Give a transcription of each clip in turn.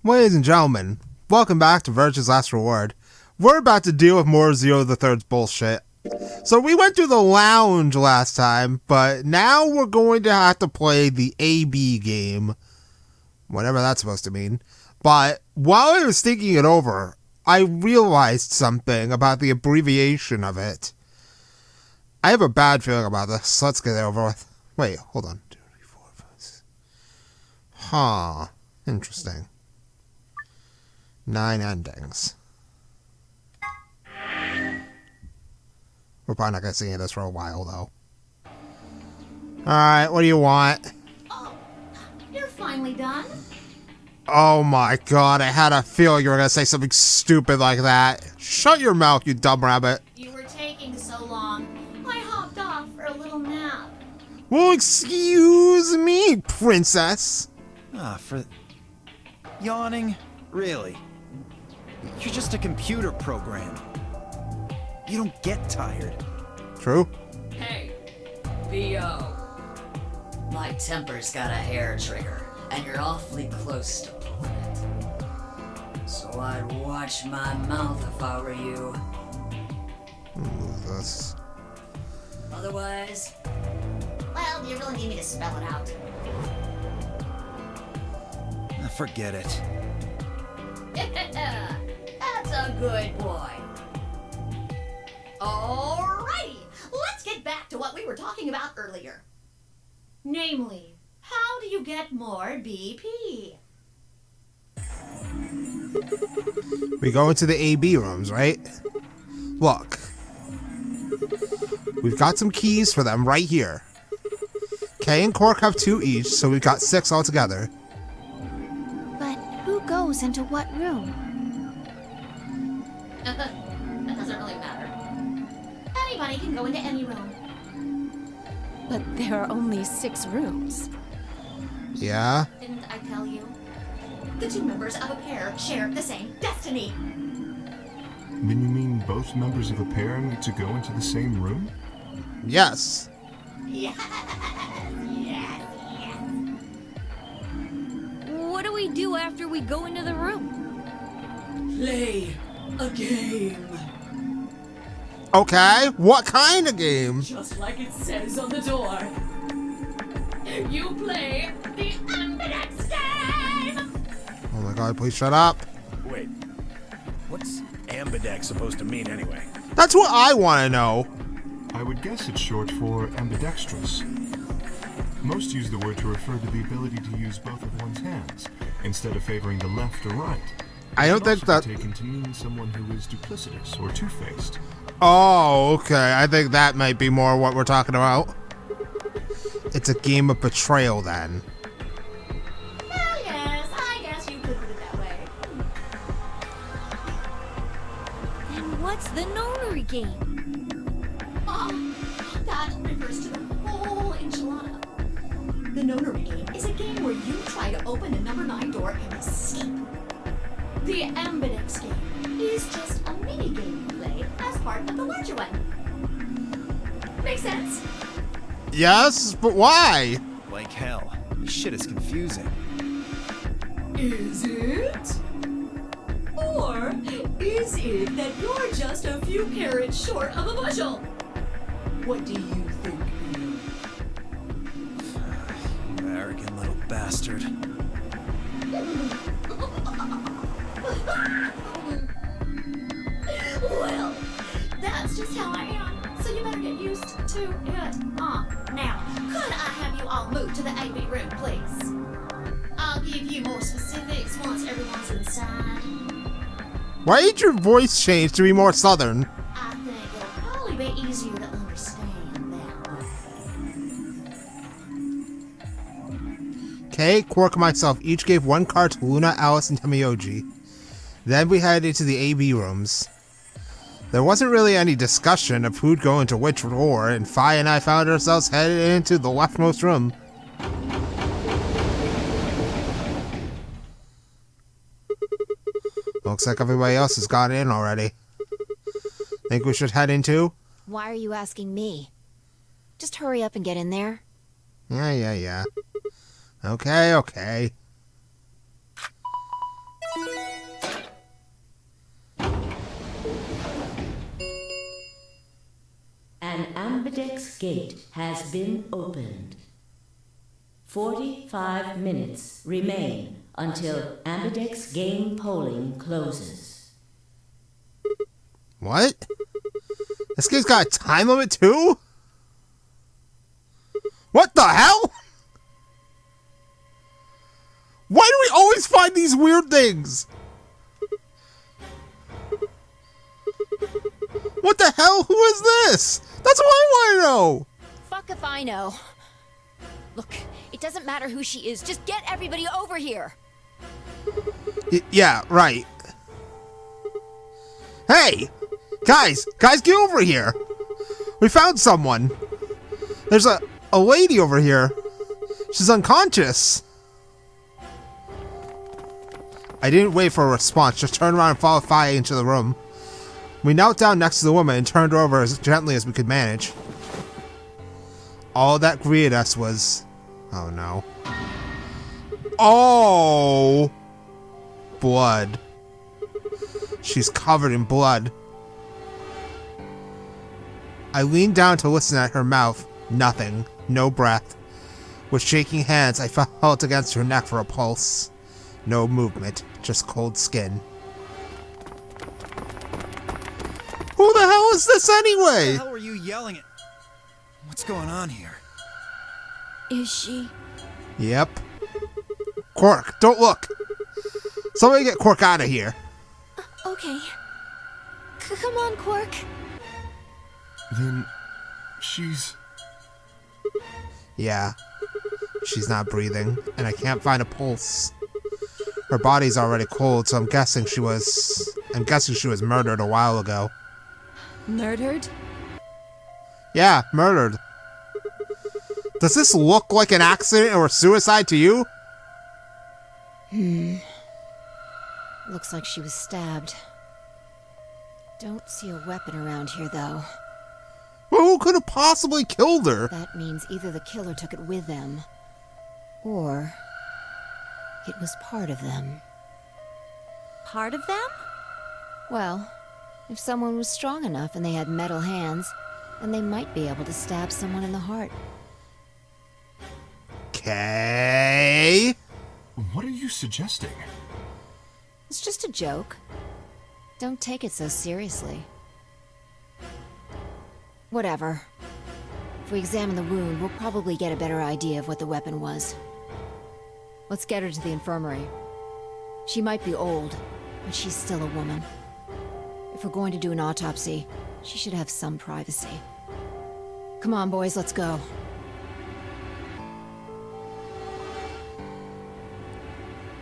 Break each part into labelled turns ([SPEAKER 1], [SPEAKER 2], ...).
[SPEAKER 1] Ladies and gentlemen, welcome back to Virtue's Last Reward. We're about to deal with more Zero the Third's bullshit. So we went through the lounge last time, but now we're going to have to play the AB game. Whatever that's supposed to mean. But while I was thinking it over, I realized something about the abbreviation of it. I have a bad feeling about this. Let's get it over with. Wait, hold on. 2, 3, 4, 5, 6. Huh. Interesting. 9 endings. We're probably not going to see any of this for a while, though. Alright, what do you want?
[SPEAKER 2] Oh, you're finally done.
[SPEAKER 1] Oh my god, I had a feeling you were going to say something stupid like that. Shut your mouth, you dumb rabbit.
[SPEAKER 2] You were taking so long. I hopped off for a little nap.
[SPEAKER 1] Well, excuse me, princess.
[SPEAKER 3] For yawning? Really? You're just a computer program. You don't get tired.
[SPEAKER 1] True.
[SPEAKER 4] Hey, B.O. My temper's got a hair trigger, and you're awfully close to pulling it. So I'd watch my mouth if I were you.
[SPEAKER 1] Who's this?
[SPEAKER 4] Otherwise...
[SPEAKER 2] Well, you really need me to spell it out.
[SPEAKER 3] Forget it.
[SPEAKER 2] That's a good boy. Alrighty, let's get back to what we were talking about earlier. Namely, how do you get more BP?
[SPEAKER 1] We go into the AB rooms, right? Look. We've got some keys for them right here. Kay and Cork have 2 each, so we've got 6 altogether.
[SPEAKER 5] But who goes into what room?
[SPEAKER 2] That doesn't really matter. Anybody can go into any room.
[SPEAKER 5] But there are only 6 rooms.
[SPEAKER 1] Yeah?
[SPEAKER 2] Didn't I tell you? The 2 members of a pair share the same destiny.
[SPEAKER 6] Then you mean both members of a pair need to go into the same room?
[SPEAKER 1] Yes.
[SPEAKER 2] Yes.
[SPEAKER 5] What do we do after we go into the room?
[SPEAKER 4] Play a game.
[SPEAKER 1] Okay, what kind of game?
[SPEAKER 4] Just like it says on the door. You play the Ambidex game!
[SPEAKER 1] Oh my god, please shut up.
[SPEAKER 7] Wait, what's ambidex supposed to mean anyway?
[SPEAKER 1] That's what I want to know.
[SPEAKER 6] I would guess it's short for ambidextrous. Most use the word to refer to the ability to use both of one's hands, instead of favoring the left or right.
[SPEAKER 1] I don't think that...
[SPEAKER 6] taken to mean someone who is duplicitous or two-faced.
[SPEAKER 1] Oh, okay. I think that might be more what we're talking about. It's a game of betrayal, then.
[SPEAKER 2] Well, yes, I guess you could put it that way.
[SPEAKER 5] And what's the notary game?
[SPEAKER 2] Oh, that refers to the whole enchilada. The notary game is a game where you try to open the number 9 door and escape. The Ambidex game is just a mini game you play as part of the larger one. Make sense?
[SPEAKER 1] Yes, but why?
[SPEAKER 3] Like hell. This shit is confusing.
[SPEAKER 4] Is it? Or is it that you're just a few carrots short of a bushel? What do you think, Bill?
[SPEAKER 3] You arrogant little bastard.
[SPEAKER 2] Well, that's just how I am, so you better get used to it. Now, could I have you all move to the AB room, please? I'll give you more specifics once everyone's inside.
[SPEAKER 1] Why did your voice change to be more southern?
[SPEAKER 2] I think it'll probably be easier to understand that way.
[SPEAKER 1] Kay, Quark, and myself each gave 1 card to Luna, Alice, and Tamiyoji. Then we headed into the AB rooms. There wasn't really any discussion of who'd go into which door, and Fi and I found ourselves headed into the leftmost room. Looks like everybody else has got in already. Think we should head into?
[SPEAKER 5] Why are you asking me? Just hurry up and get in there.
[SPEAKER 1] Yeah. Okay.
[SPEAKER 8] Ambidex Gate has been opened. 45 minutes remain until Ambidex game polling closes.
[SPEAKER 1] What? This game's got a time limit too? What the hell? Why do we always find these weird things? What the hell? Who is this? That's what I want to know.
[SPEAKER 5] Fuck if I know. Look, it doesn't matter who she is. Just get everybody over here.
[SPEAKER 1] Yeah, right. Hey! Guys, get over here. We found someone. There's a lady over here. She's unconscious. I didn't wait for a response, just turned around and followed Faye into the room. We knelt down next to the woman and turned her over as gently as we could manage. All that greeted us was... oh no. Oh! Blood. She's covered in blood. I leaned down to listen at her mouth. Nothing. No breath. With shaking hands, I felt against her neck for a pulse. No movement. Just cold skin. Who the hell is this anyway?
[SPEAKER 3] What the hell were you yelling at? What's going on here?
[SPEAKER 5] Is she?
[SPEAKER 1] Yep. Quark, don't look. Somebody get Quark out of here.
[SPEAKER 5] Okay. Come on, Quark.
[SPEAKER 6] Then she's...
[SPEAKER 1] Yeah. She's not breathing, and I can't find a pulse. Her body's already cold, so I'm guessing she was murdered a while ago.
[SPEAKER 5] Murdered?
[SPEAKER 1] Yeah, murdered. Does this look like an accident or suicide to you?
[SPEAKER 5] Looks like she was stabbed. Don't see a weapon around here, though.
[SPEAKER 1] Well, who could have possibly killed her?
[SPEAKER 5] That means either the killer took it with them, or it was part of them. Part of them? Well, if someone was strong enough and they had metal hands, then they might be able to stab someone in the heart.
[SPEAKER 1] Okay.
[SPEAKER 6] What are you suggesting?
[SPEAKER 5] It's just a joke. Don't take it so seriously. Whatever. If we examine the wound, we'll probably get a better idea of what the weapon was. Let's get her to the infirmary. She might be old, but she's still a woman. If we're going to do an autopsy, she should have some privacy. Come on, boys, let's go.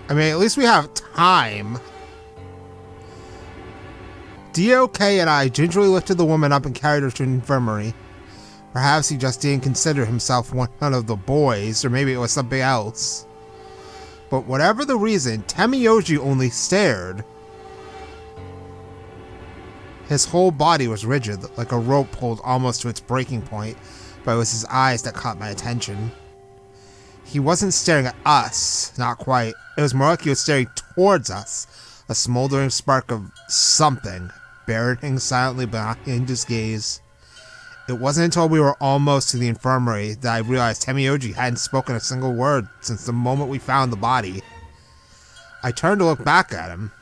[SPEAKER 1] I mean, at least we have time. DOK and I gingerly lifted the woman up and carried her to the infirmary. Perhaps he just didn't consider himself one of the boys, or maybe it was something else. But whatever the reason, Temiyoji only stared. His whole body was rigid, like a rope pulled almost to its breaking point, but it was his eyes that caught my attention. He wasn't staring at us, not quite. It was more like he was staring towards us, a smoldering spark of something, burying silently behind his gaze. It wasn't until we were almost to the infirmary that I realized Temiyoji hadn't spoken a single word since the moment we found the body. I turned to look back at him.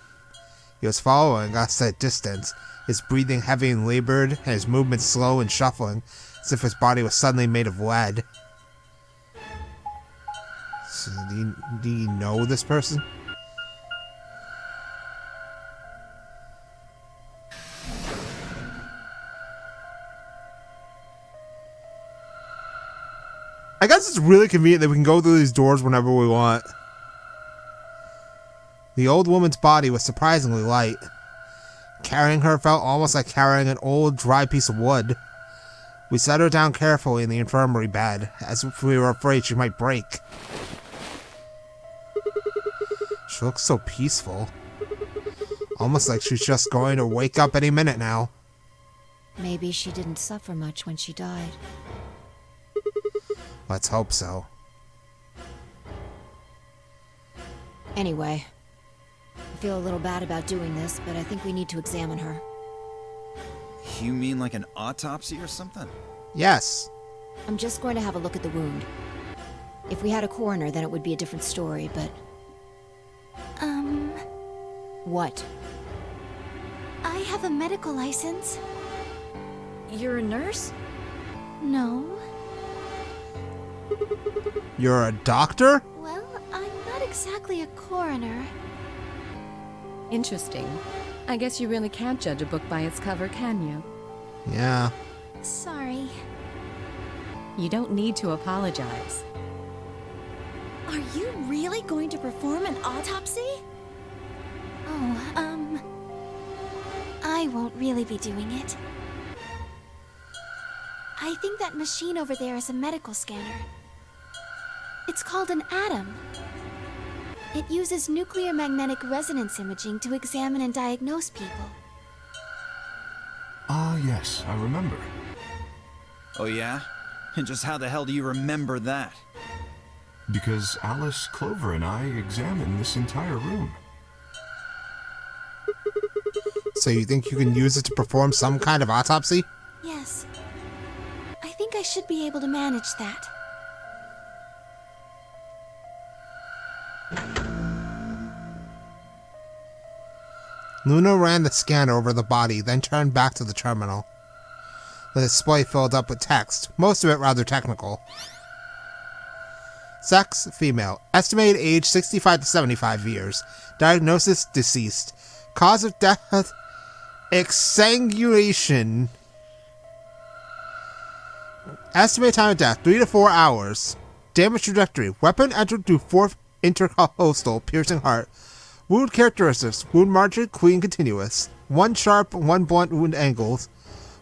[SPEAKER 1] He was following us at distance, his breathing heavy and labored, and his movements slow and shuffling, as if his body was suddenly made of lead. So, do you know this person? I guess it's really convenient that we can go through these doors whenever we want. The old woman's body was surprisingly light. Carrying her felt almost like carrying an old, dry piece of wood. We set her down carefully in the infirmary bed, as if we were afraid she might break. She looks so peaceful. Almost like she's just going to wake up any minute now.
[SPEAKER 5] Maybe she didn't suffer much when she died.
[SPEAKER 1] Let's hope so.
[SPEAKER 5] Anyway, I feel a little bad about doing this, but I think we need to examine her.
[SPEAKER 3] You mean like an autopsy or something?
[SPEAKER 1] Yes.
[SPEAKER 5] I'm just going to have a look at the wound. If we had a coroner, then it would be a different story, but... What?
[SPEAKER 9] I have a medical license.
[SPEAKER 5] You're a nurse?
[SPEAKER 9] No.
[SPEAKER 1] You're a doctor?
[SPEAKER 9] Well, I'm not exactly a coroner.
[SPEAKER 10] Interesting. I guess you really can't judge a book by its cover, can you?
[SPEAKER 1] Yeah.
[SPEAKER 9] Sorry.
[SPEAKER 10] You don't need to apologize.
[SPEAKER 9] Are you really going to perform an autopsy? Oh, I won't really be doing it. I think that machine over there is a medical scanner. It's called an atom. It uses nuclear magnetic resonance imaging to examine and diagnose people.
[SPEAKER 6] Ah, yes, I remember.
[SPEAKER 3] Oh yeah? And just how the hell do you remember that?
[SPEAKER 6] Because Alice, Clover, and I examined this entire room.
[SPEAKER 1] So you think you can use it to perform some kind of autopsy?
[SPEAKER 9] Yes. I think I should be able to manage that.
[SPEAKER 1] Luna ran the scanner over the body, then turned back to the terminal. The display filled up with text, most of it rather technical. Sex, female. Estimated age 65 to 75 years. Diagnosis, deceased. Cause of death, exsanguination. Estimated time of death, 3 to 4 hours. Damage trajectory. Weapon entered through fourth intercostal, piercing heart. Wound characteristics. Wound margin, clean, continuous. 1 sharp, 1 blunt wound angles.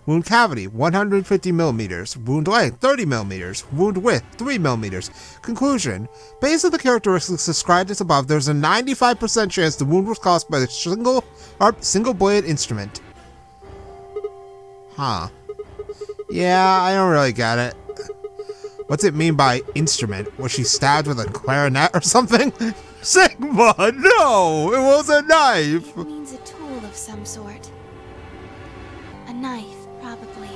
[SPEAKER 1] Wound cavity, 150 millimeters. Wound length, 30 millimeters. Wound width, 3 millimeters. Conclusion. Based on the characteristics described as above, there's a 95% chance the wound was caused by the single blade instrument. Huh. Yeah, I don't really get it. What's it mean by instrument? Was she stabbed with a clarinet or something? Sigma, no! It was a knife!
[SPEAKER 9] It means a tool of some sort. A knife, probably.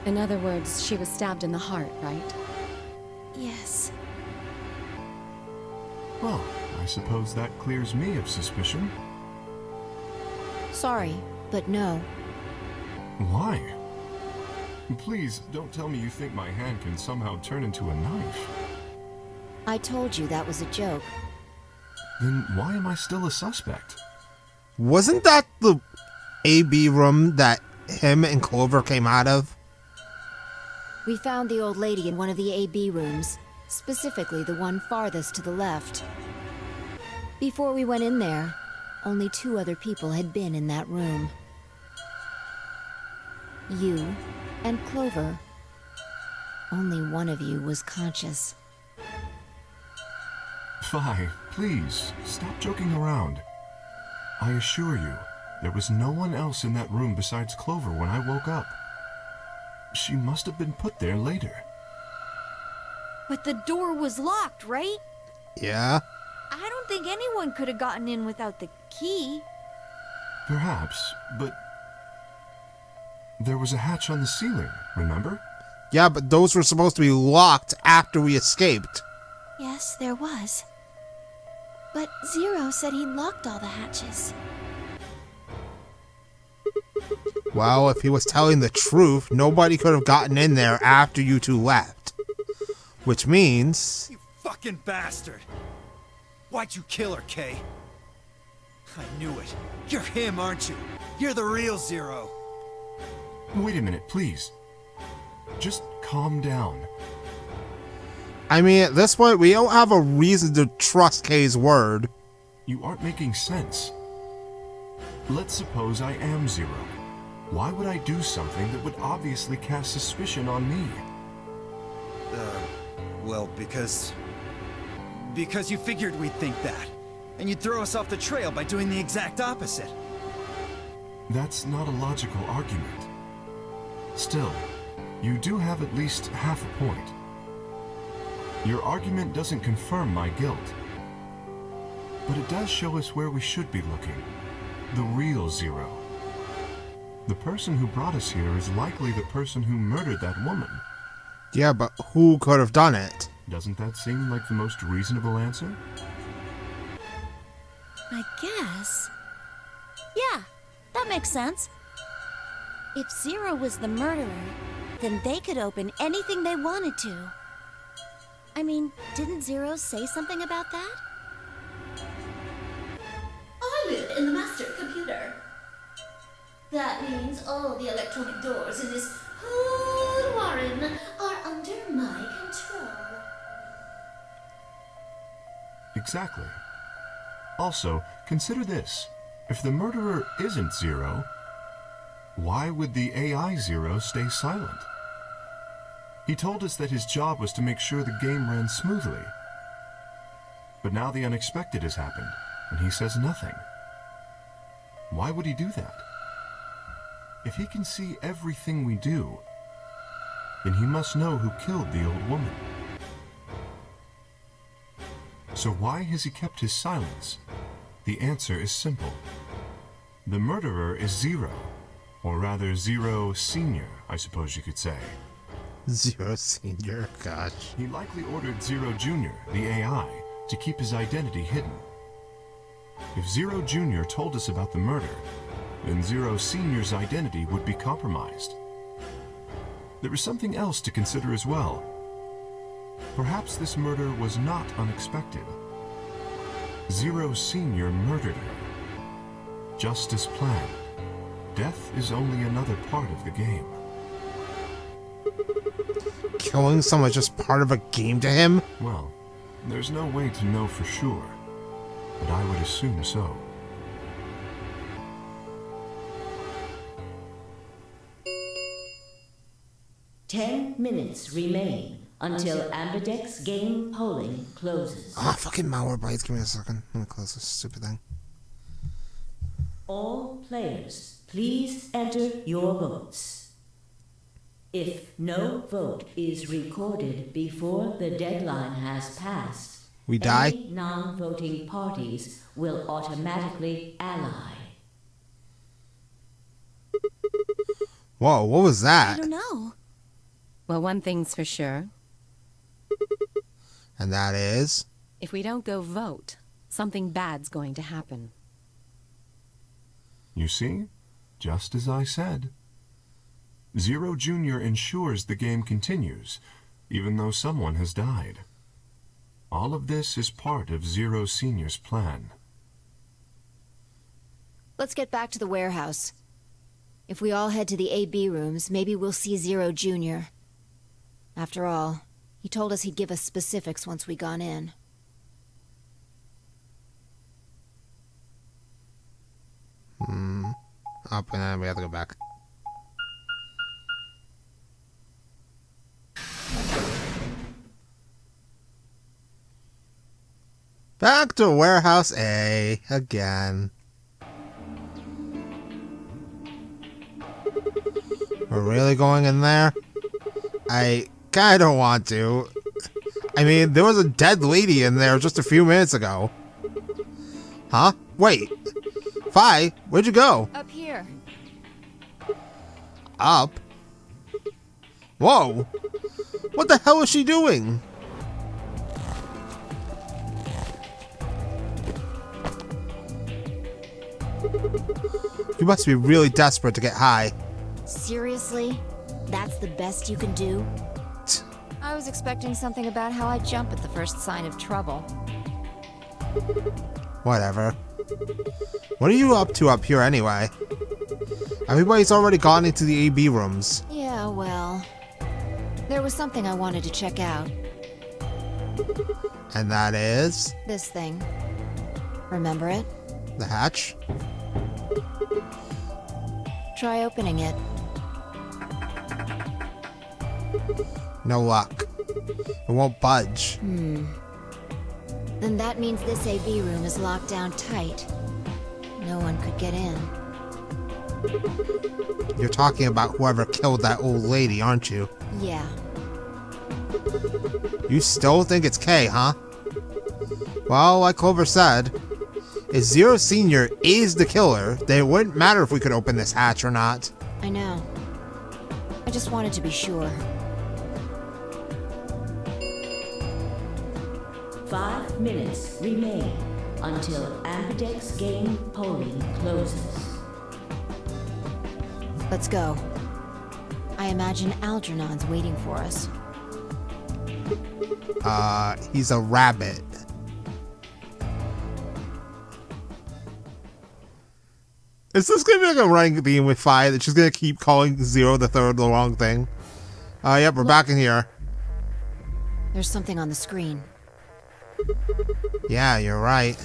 [SPEAKER 10] In other words, she was stabbed in the heart, right?
[SPEAKER 9] Yes.
[SPEAKER 6] Well, I suppose that clears me of suspicion.
[SPEAKER 5] Sorry, but no.
[SPEAKER 6] Why? Please, don't tell me you think my hand can somehow turn into a knife.
[SPEAKER 5] I told you that was a joke.
[SPEAKER 6] Then why am I still a suspect?
[SPEAKER 1] Wasn't that the AB room that him and Clover came out of?
[SPEAKER 5] We found the old lady in one of the AB rooms, specifically the one farthest to the left. Before we went in there, only 2 other people had been in that room. You and Clover. Only one of you was conscious.
[SPEAKER 6] Fi, please, stop joking around. I assure you, there was no one else in that room besides Clover when I woke up. She must have been put there later.
[SPEAKER 11] But the door was locked, right?
[SPEAKER 1] Yeah.
[SPEAKER 11] I don't think anyone could have gotten in without the key.
[SPEAKER 6] Perhaps, but there was a hatch on the ceiling, remember?
[SPEAKER 1] Yeah, but those were supposed to be locked after we escaped.
[SPEAKER 9] Yes, there was. But Zero said he locked all the hatches.
[SPEAKER 1] Well, if he was telling the truth, nobody could have gotten in there after you 2 left. Which means...
[SPEAKER 3] You fucking bastard! Why'd you kill her, Kay? I knew it. You're him, aren't you? You're the real Zero.
[SPEAKER 6] Wait a minute, please. Just calm down.
[SPEAKER 1] I mean, at this point, we don't have a reason to trust Kay's word.
[SPEAKER 6] You aren't making sense. Let's suppose I am Zero. Why would I do something that would obviously cast suspicion on me?
[SPEAKER 3] Well, because you figured we'd think that. And you'd throw us off the trail by doing the exact opposite.
[SPEAKER 6] That's not a logical argument. Still, you do have at least half a point. Your argument doesn't confirm my guilt. But it does show us where we should be looking. The real Zero. The person who brought us here is likely the person who murdered that woman.
[SPEAKER 1] Yeah, but who could have done it?
[SPEAKER 6] Doesn't that seem like the most reasonable answer?
[SPEAKER 11] I guess. Yeah, that makes sense. If Zero was the murderer, then they could open anything they wanted to. I mean, didn't Zero say something about that?
[SPEAKER 2] I live in the master computer. That means all the electronic doors in this whole warren are under my control.
[SPEAKER 6] Exactly. Also, consider this. If the murderer isn't Zero, why would the AI Zero stay silent? He told us that his job was to make sure the game ran smoothly. But now the unexpected has happened, and he says nothing. Why would he do that? If he can see everything we do, then he must know who killed the old woman. So why has he kept his silence? The answer is simple. The murderer is Zero, or rather Zero Senior, I suppose you could say.
[SPEAKER 1] Zero Senior, gosh.
[SPEAKER 6] He likely ordered Zero Junior, the AI, to keep his identity hidden. If Zero Junior told us about the murder, then Zero Senior's identity would be compromised. There is something else to consider as well. Perhaps this murder was not unexpected. Zero Senior murdered her. Just as planned. Death is only another part of the game.
[SPEAKER 1] Killing someone is just part of a game to him?
[SPEAKER 6] Well, there's no way to know for sure, but I would assume so.
[SPEAKER 8] Ten minutes remain until Ambidex game polling closes.
[SPEAKER 1] Ah, fucking Malwarebytes. Give me a second. Let me close this stupid thing.
[SPEAKER 8] All players, please enter your votes. If no vote is recorded before the deadline has passed,
[SPEAKER 1] we die?
[SPEAKER 8] any non-voting parties will automatically ally.
[SPEAKER 1] Whoa, what was that?
[SPEAKER 11] I don't know.
[SPEAKER 10] Well, one thing's for sure.
[SPEAKER 1] And that is?
[SPEAKER 10] If we don't go vote, something bad's going to happen.
[SPEAKER 6] You see? Just as I said. Zero Junior ensures the game continues, even though someone has died. All of this is part of Zero Senior's plan.
[SPEAKER 5] Let's get back to the warehouse. If we all head to the AB rooms, maybe we'll see Zero Junior. After all, he told us he'd give us specifics once we gone in.
[SPEAKER 1] Up and then we have to go back. Back to Warehouse A again. We're really going in there? I kinda don't want to. I mean, there was a dead lady in there just a few minutes ago. Huh? Wait. Fi, where'd you go?
[SPEAKER 5] Up here.
[SPEAKER 1] Up? Whoa! What the hell is she doing? You must be really desperate to get high.
[SPEAKER 5] Seriously? That's the best you can do? I was expecting something about how I jump at the first sign of trouble.
[SPEAKER 1] Whatever. What are you up to up here anyway? Everybody's already gone into the AB rooms.
[SPEAKER 5] Yeah, well... there was something I wanted to check out.
[SPEAKER 1] And that is?
[SPEAKER 5] This thing. Remember it?
[SPEAKER 1] The hatch?
[SPEAKER 5] Try opening it.
[SPEAKER 1] No luck. It won't budge.
[SPEAKER 5] Then that means this AB room is locked down tight. No one could get in.
[SPEAKER 1] You're talking about whoever killed that old lady, aren't you?
[SPEAKER 5] Yeah.
[SPEAKER 1] You still think it's Kay, huh? Well, like Clover said, If Zero Senior is the killer, then it wouldn't matter if we could open this hatch or not.
[SPEAKER 5] I know. I just wanted to be sure.
[SPEAKER 8] 5 minutes remain until Ambidex game polling closes.
[SPEAKER 5] Let's go. I imagine Algernon's waiting for us.
[SPEAKER 1] He's a rabbit. Is this gonna be like a running theme with Fi that she's gonna keep calling Zero the Third the wrong thing? Yep, we're back in here.
[SPEAKER 5] There's something on the screen.
[SPEAKER 1] Yeah, you're right.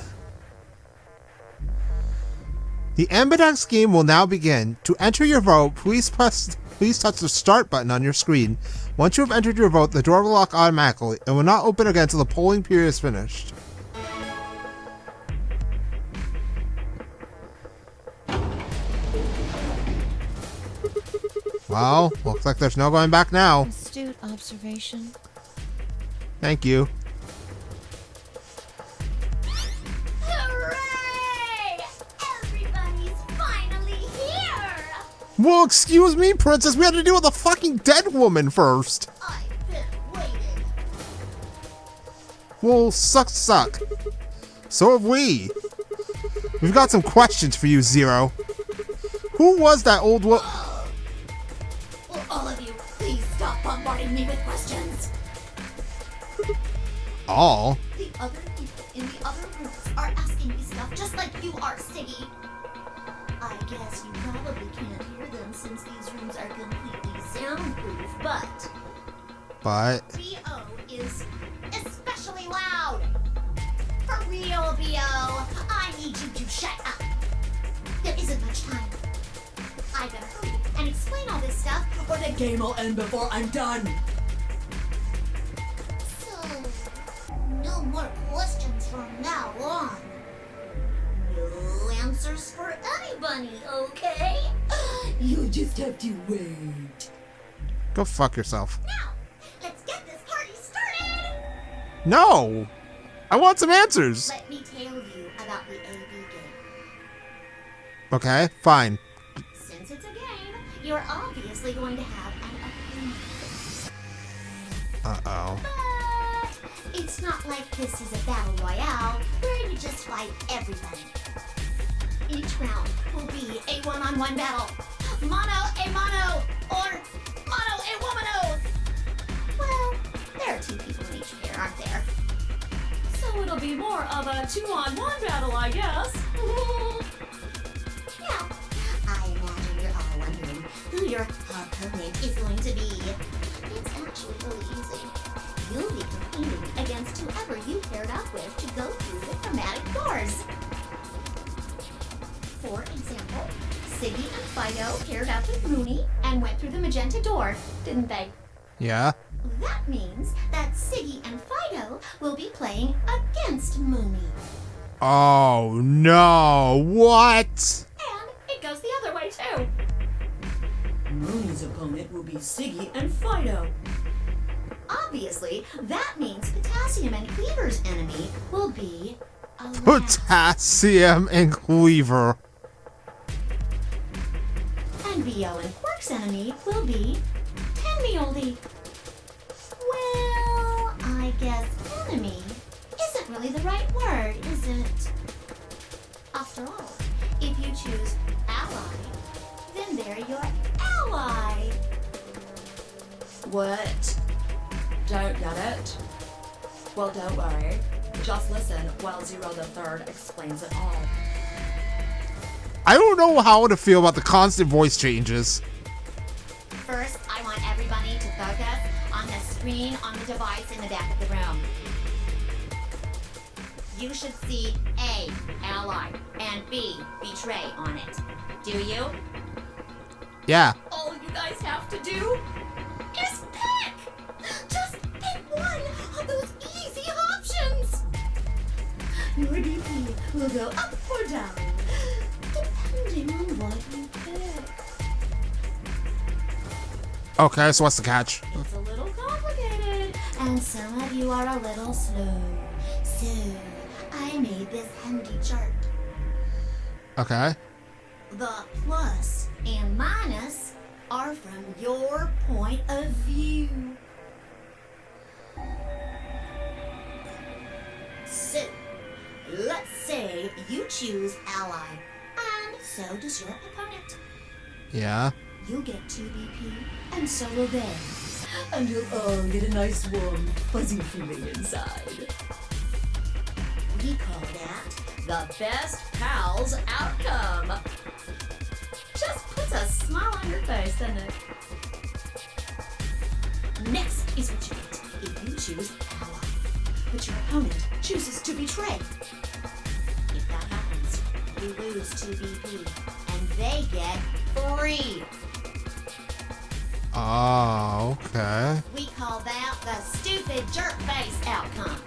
[SPEAKER 1] The Ambidex game will now begin. To enter your vote, please touch the start button on your screen. Once you have entered your vote, the door will lock automatically and will not open again until the polling period is finished. Well, looks like there's no going back now.
[SPEAKER 5] Astute observation.
[SPEAKER 1] Thank you.
[SPEAKER 2] Hooray! Everybody's finally here!
[SPEAKER 1] Well, excuse me, Princess, we had to deal with a fucking dead woman first.
[SPEAKER 2] I've been waiting.
[SPEAKER 1] Well, suck. So have we. We've got some questions for you, Zero. Who was that old
[SPEAKER 2] Will all of you please stop bombarding me with questions?
[SPEAKER 1] All?
[SPEAKER 2] The other people in the other rooms are asking me stuff just like you are, Siggy. I guess you probably can't hear them since these rooms are completely soundproof, but B.O. is especially loud. For real, B.O., I need you to shut up. There isn't much time. I gotta hurry and explain all this stuff, or the game will end before I'm done. So, no more questions from now on. No answers for anybody, okay? You just have to wait.
[SPEAKER 1] Go fuck yourself.
[SPEAKER 2] Now, let's get this party started!
[SPEAKER 1] No! I want some answers!
[SPEAKER 2] Let me tell you about the AV game.
[SPEAKER 1] Okay, fine.
[SPEAKER 2] Since it's a game, you're obviously going to have an opinion.
[SPEAKER 1] Uh-oh.
[SPEAKER 2] But it's not like this is a battle royale where you just fight everybody. Each round will be a one-on-one battle. Mono a mono, or mono a womano. Well, there are 2 people in each pair, aren't there? So it'll be more of a 2-on-1 battle, I guess. Yeah. I imagine you're all wondering who your opponent is going to be. It's actually really easy. You'll be competing against whoever you paired up with to go through the chromatic doors. For example, Siggy and Fido paired up with Mooney and went through the magenta door, didn't they?
[SPEAKER 1] Yeah?
[SPEAKER 2] That means that Siggy and Fido will be playing against Mooney.
[SPEAKER 1] Oh, no. What?
[SPEAKER 2] And it goes the other way, too. Mooney's opponent will be Siggy and Fido. Obviously, that means Potassium and Cleaver's enemy will be a lab.
[SPEAKER 1] Potassium and Cleaver.
[SPEAKER 2] And B.O. and Quark's enemy will be Tenmeoldy. Well, I guess enemy isn't really the right word, is it? After all, if you choose ally, then they're your ally.
[SPEAKER 4] What? Don't get it? Well, don't worry. Just listen while Zero the Third explains it all.
[SPEAKER 1] I don't know how to feel about the constant voice changes.
[SPEAKER 2] First, I want everybody to focus on the screen on the device in the back of the room. You should see A, ally, and B, betray on it. Do you?
[SPEAKER 1] Yeah.
[SPEAKER 2] All you guys have to do is pick! Just pick one of those easy options! Your BP will go up or down, depending on what you pick.
[SPEAKER 1] Okay, so what's the catch?
[SPEAKER 2] It's a little complicated, and some of you are a little slow. So, I made this handy chart.
[SPEAKER 1] Okay.
[SPEAKER 2] The plus and minus are from your point of view. So, let's say you choose ally, and so does your opponent.
[SPEAKER 1] Yeah.
[SPEAKER 2] You'll get 2 BP, and so will they. And you'll all get a nice warm, fuzzy feeling inside. We call that the best pals outcome. Just puts a smile on your face, doesn't it? Next is what you get if you choose ally, but your opponent chooses to betray. If that happens, you lose 2 BP, and they get 3.
[SPEAKER 1] Oh, okay.
[SPEAKER 2] We call that the stupid jerk face outcome.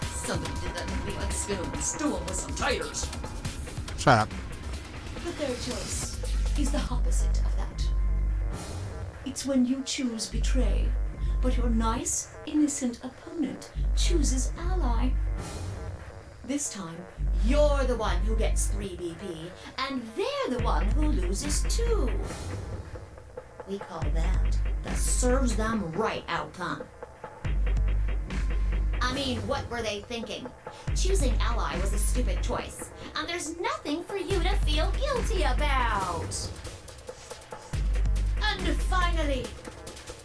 [SPEAKER 4] Somebody did that to me like skin on a stool with some titers.
[SPEAKER 1] Shut up.
[SPEAKER 2] The third choice is the opposite of that. It's when you choose betray, but your nice, innocent opponent chooses ally. This time, you're the one who gets 3 BP, and they're the one who loses 2. We call that the serves them right outcome. I mean, what were they thinking? Choosing ally was a stupid choice, and there's nothing for you to feel guilty about. And finally,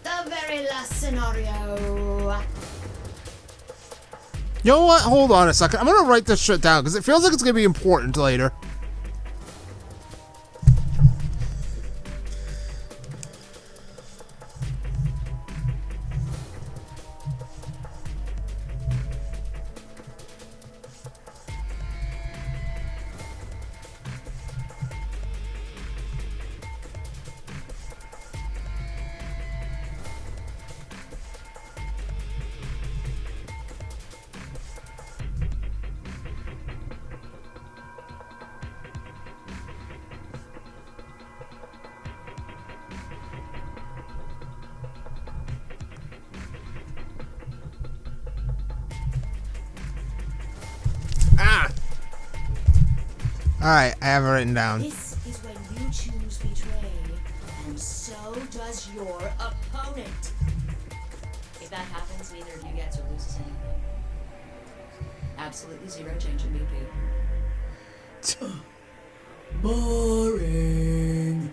[SPEAKER 2] the very last scenario.
[SPEAKER 1] You know what? Hold on a second. I'm gonna write this shit down because it feels like it's gonna be important later. Alright, I have it written down.
[SPEAKER 2] This is when you choose betray, and so does your opponent. If that happens, neither of you gets or loses anything. Absolutely 0 change in BP. Boring.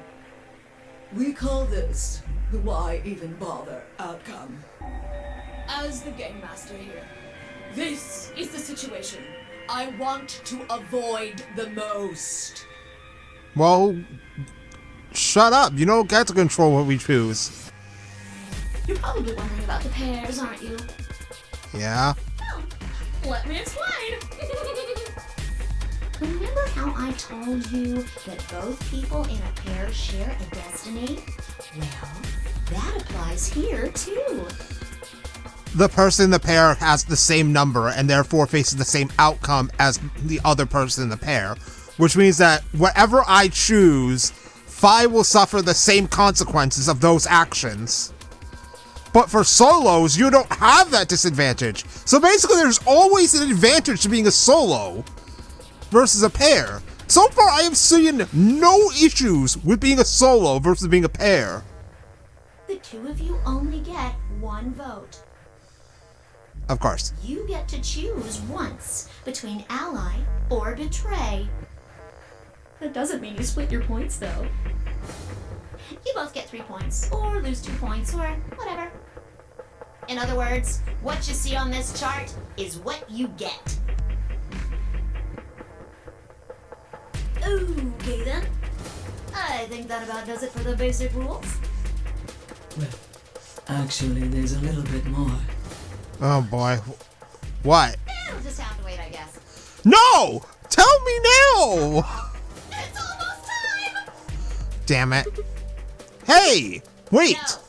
[SPEAKER 2] We call this the why even bother outcome. As the game master here, this is the situation I want to avoid the most.
[SPEAKER 1] Well, shut up. You don't get to control what we choose.
[SPEAKER 2] You're probably wondering about the pairs, aren't you?
[SPEAKER 1] Yeah.
[SPEAKER 2] Well, let me explain. Remember how I told you that both people in a pair share a destiny? Well, that applies here too.
[SPEAKER 1] The person in the pair has the same number and therefore faces the same outcome as the other person in the pair, which means that whatever I choose, Phi will suffer the same consequences of those actions. But for solos, you don't have that disadvantage. So basically, there's always an advantage to being a solo versus a pair. So far, I have seen no issues with being a solo versus being a pair.
[SPEAKER 2] The two of you only get 1 vote.
[SPEAKER 1] Of course.
[SPEAKER 2] You get to choose once between ally or betray. That doesn't mean you split your points, though. You both get 3 points, or lose 2 points, or whatever. In other words, what you see on this chart is what you get. Okay then. I think that about does it for the basic rules.
[SPEAKER 12] Well, actually, there's a little bit more.
[SPEAKER 1] Oh boy. What?
[SPEAKER 2] It'll just have to wait, I guess.
[SPEAKER 1] No! Tell me now!
[SPEAKER 2] It's almost time!
[SPEAKER 1] Damn it. Hey! Wait!
[SPEAKER 2] No.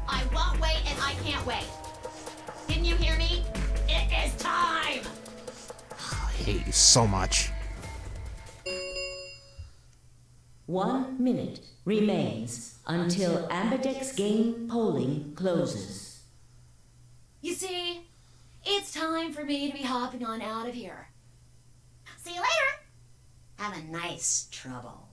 [SPEAKER 2] I won't wait and I can't wait. Didn't you hear me? It is time!
[SPEAKER 1] I hate you so much.
[SPEAKER 8] 1 minute remains until Ambidex game polling closes.
[SPEAKER 2] You see, it's time for me to be hopping on out of here. See you later!
[SPEAKER 4] a nice trouble.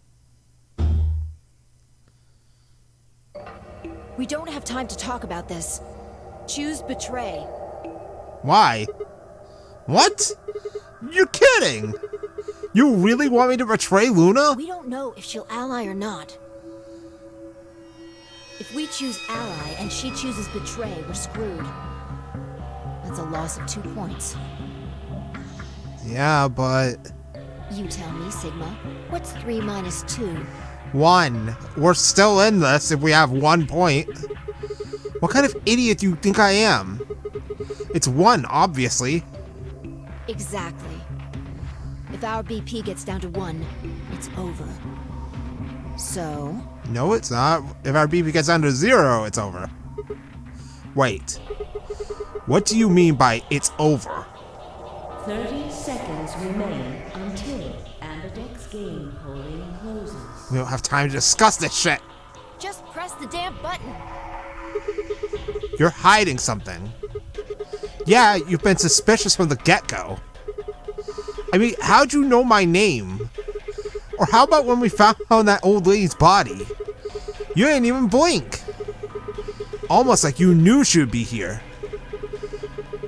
[SPEAKER 5] We don't have time to talk about this. Choose betray.
[SPEAKER 1] Why? What? You're kidding! You really want me to betray Luna?
[SPEAKER 5] We don't know if she'll ally or not. If we choose ally and she chooses betray, we're screwed. That's a loss of 2 points.
[SPEAKER 1] Yeah, but...
[SPEAKER 5] You tell me, Sigma. What's 3 minus 2?
[SPEAKER 1] 1. We're still in this if we have 1 point. What kind of idiot do you think I am? It's 1, obviously.
[SPEAKER 5] Exactly. If our BP gets down to 1, it's over. So?
[SPEAKER 1] No, it's not. If our BP gets down to 0, it's over. Wait. What do you mean by it's over?
[SPEAKER 8] 30 seconds remain until Ambidex game polling closes.
[SPEAKER 1] We don't have time to discuss this shit.
[SPEAKER 5] Just press the damn button.
[SPEAKER 1] You're hiding something. Yeah, you've been suspicious from the get-go. I mean, how'd you know my name? Or how about when we found that old lady's body? You didn't even blink. Almost like you knew she would be here.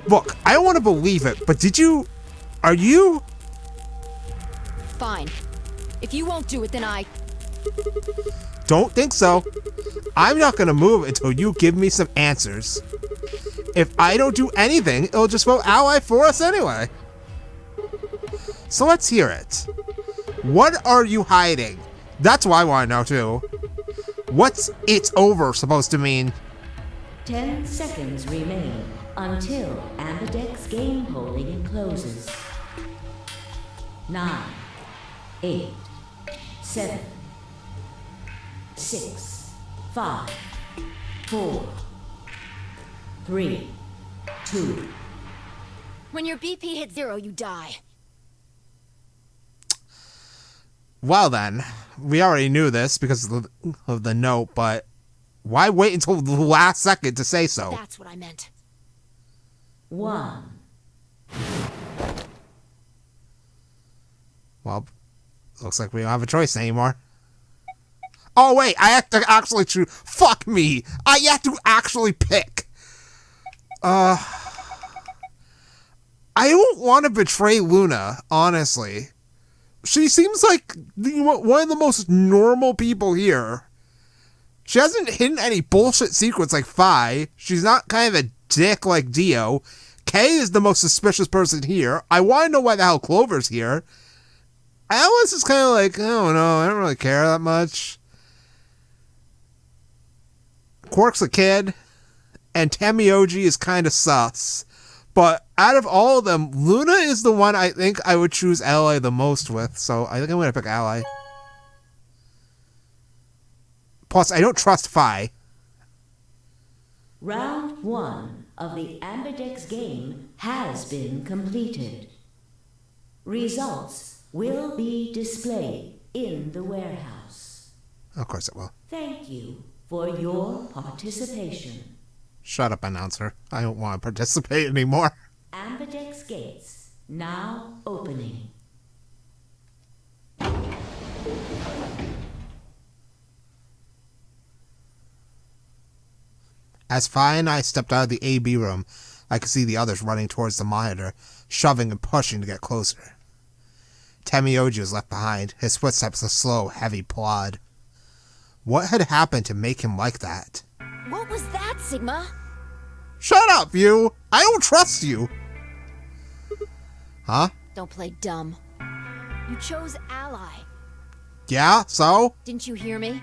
[SPEAKER 1] Look, I don't want to believe it, but did you... Are you...
[SPEAKER 5] Fine. If you won't do it, then I...
[SPEAKER 1] Don't think so. I'm not gonna move until you give me some answers. If I don't do anything, it'll just vote ally for us anyway. So let's hear it. What are you hiding? That's what I want to know too. What's "it's over" supposed to mean?
[SPEAKER 8] 10 seconds remain until Ambidex game polling closes. 9, 8, 7, 6, 5, 4, 3, 2.
[SPEAKER 5] When your BP hits 0, you die.
[SPEAKER 1] Well then, we already knew this because of the note, but why wait until the last second to say so?
[SPEAKER 5] That's what I meant.
[SPEAKER 8] 1.
[SPEAKER 1] Well, looks like we don't have a choice anymore. Oh wait, I have to actually choose. Fuck me! I have to actually pick. I don't want to betray Luna, honestly. She seems like one of the most normal people here. She hasn't hidden any bullshit secrets like Phi. She's not kind of a dick like Dio. Kay is the most suspicious person here. I want to know why the hell Clover's here. Alice is kind of like, I don't know, I don't really care that much. Quark's a kid, and Tamioji is kind of sus. But out of all of them, Luna is the one I think I would choose ally the most with, so I think I'm going to pick ally. Plus, I don't trust Phi.
[SPEAKER 8] Round 1 of the Ambidex game has been completed. Results will be displayed in the warehouse.
[SPEAKER 1] Of course it will.
[SPEAKER 8] Thank you for your participation.
[SPEAKER 1] Shut up, announcer. I don't want to participate anymore.
[SPEAKER 8] Ambidex gates now opening.
[SPEAKER 1] As Phi and I stepped out of the AB room, I could see the others running towards the monitor, shoving and pushing to get closer. Tamioji was left behind, his footsteps a slow, heavy plod. What had happened to make him like that?
[SPEAKER 5] What was that, Sigma?
[SPEAKER 1] Shut up, you! I don't trust you! Huh?
[SPEAKER 5] Don't play dumb. You chose ally.
[SPEAKER 1] Yeah, so?
[SPEAKER 5] Didn't you hear me?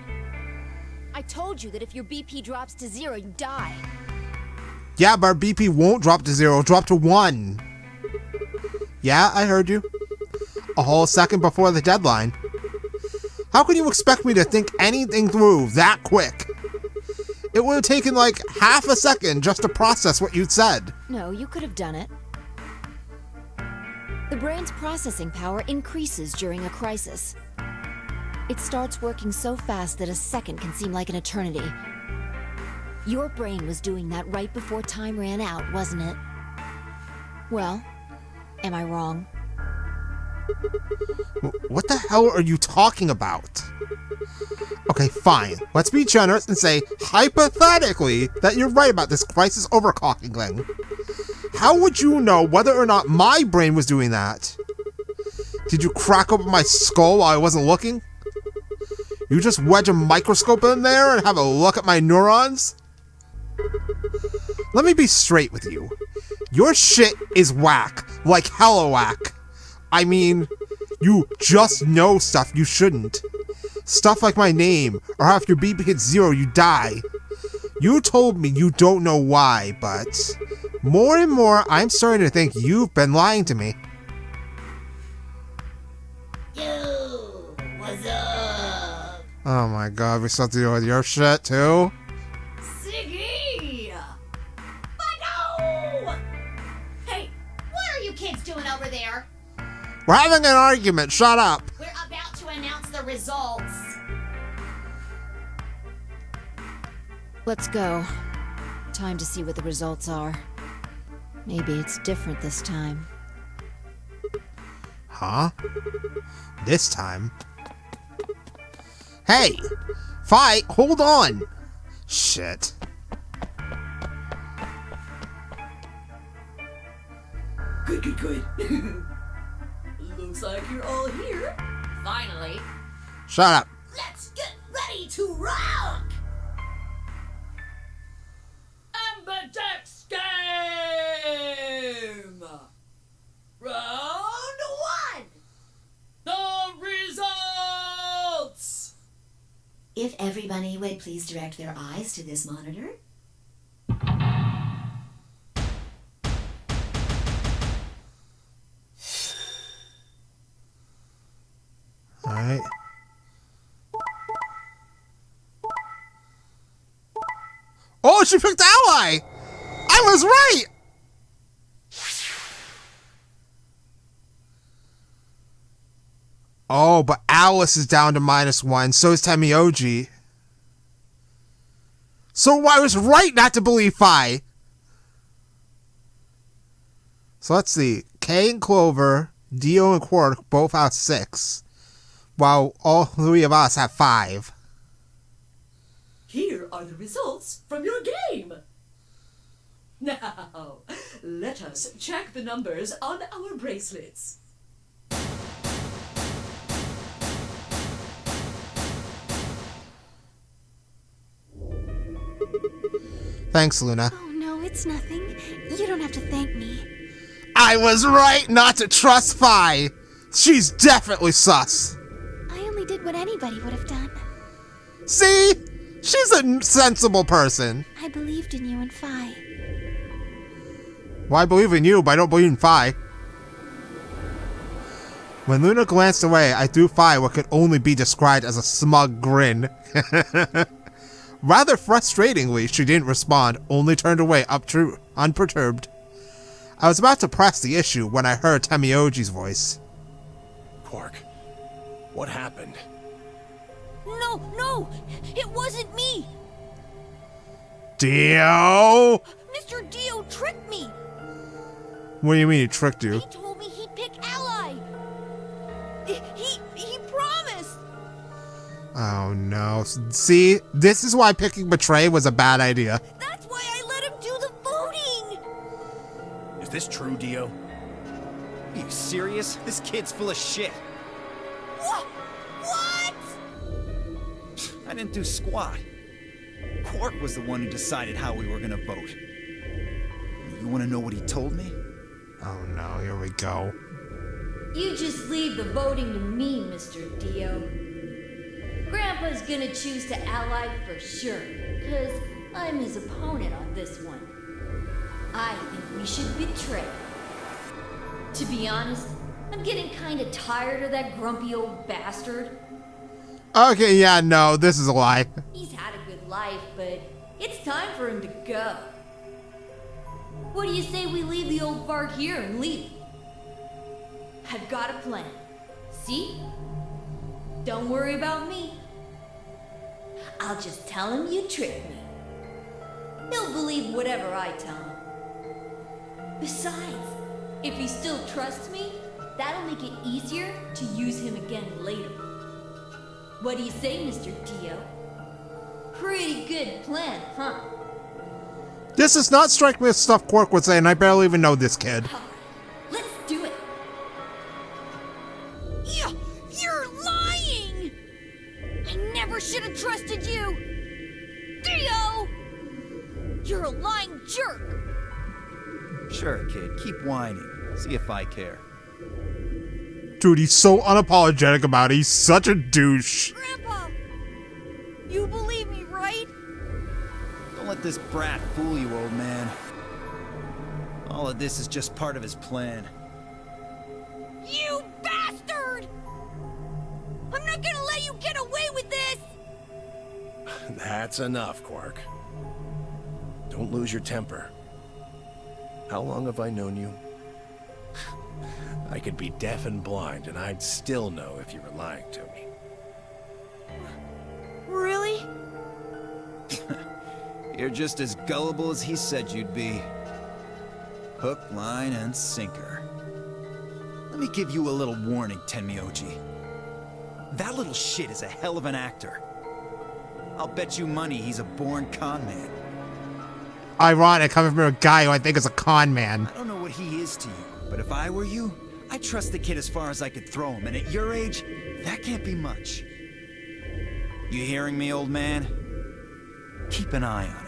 [SPEAKER 5] I told you that if your BP drops to 0, you die.
[SPEAKER 1] Yeah, but our BP won't drop to 0, it'll drop to 1. Yeah, I heard you. A whole second before the deadline. How can you expect me to think anything through that quick? It would have taken like half a second just to process what you'd said.
[SPEAKER 5] No, you could have done it. The brain's processing power increases during a crisis. It starts working so fast that a second can seem like an eternity. Your brain was doing that right before time ran out, wasn't it? Well, am I wrong?
[SPEAKER 1] What the hell are you talking about? Okay, fine. Let's be generous and say, hypothetically, that you're right about this crisis overclocking thing. How would you know whether or not my brain was doing that? Did you crack open my skull while I wasn't looking? You just wedge a microscope in there and have a look at my neurons? Let me be straight with you. Your shit is whack. Like hella whack. I mean, you just know stuff you shouldn't. Stuff like my name, or how if your BP hits 0, you die. You told me you don't know why, but more and more, I'm starting to think you've been lying to me.
[SPEAKER 2] Yo, what's up?
[SPEAKER 1] Oh my god, we still have to deal with your shit too?
[SPEAKER 2] Siggy! But no! Hey, what are you kids doing over there?
[SPEAKER 1] We're having an argument, shut up!
[SPEAKER 2] We're about to announce the results.
[SPEAKER 5] Let's go. Time to see what the results are. Maybe it's different this time.
[SPEAKER 1] Huh? This time? Hey! Fi, hold on! Shit.
[SPEAKER 12] Good. Looks like you're all here.
[SPEAKER 2] Finally.
[SPEAKER 1] Shut up.
[SPEAKER 2] Let's get ready to rock! Amberdex game! Round 1! The results!
[SPEAKER 4] If everybody would please direct their eyes to this monitor.
[SPEAKER 1] Alright. Oh, she picked Ally! I was right! Oh, but Alice is down to -1, so is Temioji. So I was right not to believe Fi! So let's see. Kay and Clover, Dio and Quark both have 6, while all 3 of us have 5.
[SPEAKER 12] Here are the results from your game. Now, let us check the numbers on our bracelets.
[SPEAKER 1] Thanks, Luna.
[SPEAKER 9] Oh no, it's nothing. You don't have to thank me.
[SPEAKER 1] I was right not to trust Fi! She's definitely sus!
[SPEAKER 9] I only did what anybody would have done.
[SPEAKER 1] See? She's a sensible person.
[SPEAKER 9] I believed in you and Fi.
[SPEAKER 1] Well, I believe in you, but I don't believe in Fi. When Luna glanced away, I threw Fi what could only be described as a smug grin. Rather frustratingly, she didn't respond, only turned away unperturbed. I was about to press the issue when I heard Temioji's voice.
[SPEAKER 7] Quark, what happened?
[SPEAKER 11] No! It wasn't me!
[SPEAKER 1] Dio!
[SPEAKER 11] Mr. Dio tricked me!
[SPEAKER 1] What do you mean he tricked you?
[SPEAKER 11] He told me he'd pick Ally! He promised!
[SPEAKER 1] Oh no. See, this is why picking Betray was a bad idea.
[SPEAKER 11] That's why I let him do the voting!
[SPEAKER 7] Is this true, Dio?
[SPEAKER 3] Are you serious? This kid's full of shit.
[SPEAKER 11] What?
[SPEAKER 3] I didn't do squat. Quark was the one who decided how we were gonna vote. You wanna know what he told me?
[SPEAKER 1] Oh no, here we go.
[SPEAKER 8] You just leave the voting to me, Mr. Dio. Grandpa's gonna choose to ally for sure, because I'm his opponent on this one. I think we should betray. To be honest, I'm getting kinda tired of that grumpy old bastard.
[SPEAKER 1] Okay, yeah, no, this is a lie.
[SPEAKER 8] He's had a good life, but it's time for him to go. What do you say we leave the old fart here and leave? I've got a plan. See? Don't worry about me. I'll just tell him you tricked me. He'll believe whatever I tell him. Besides, if he still trusts me, That'll make it easier to use him again later. What do you say, Mr. Dio? Pretty good plan, huh?
[SPEAKER 1] This does not strike me as stuff Quark would say, and I barely even know this kid.
[SPEAKER 8] Let's do it.
[SPEAKER 11] You're lying! I never should have trusted you! Dio! You're a lying jerk!
[SPEAKER 3] Sure, kid, keep whining. See if I care.
[SPEAKER 1] Dude, he's so unapologetic about it. He's such a douche.
[SPEAKER 11] Grandpa! You believe me, right?
[SPEAKER 3] Don't let this brat fool you, old man. All of this is just part of his plan.
[SPEAKER 11] You bastard! I'm not gonna let you get away with this!
[SPEAKER 7] That's enough, Quark. Don't lose your temper. How long have I known you? I could be deaf and blind, and I'd still know if you were lying to me.
[SPEAKER 11] Really?
[SPEAKER 3] You're just as gullible as he said you'd be. Hook, line, and sinker. Let me give you a little warning, Tenmyoji. That little shit is a hell of an actor. I'll bet you money he's a born con man.
[SPEAKER 1] Ironic, coming from a guy who I think is a con man.
[SPEAKER 3] I don't know what he is to you, but if I were you, I'd trust the kid as far as I could throw him, and at your age, that can't be much. You hearing me, old man? Keep an eye on him.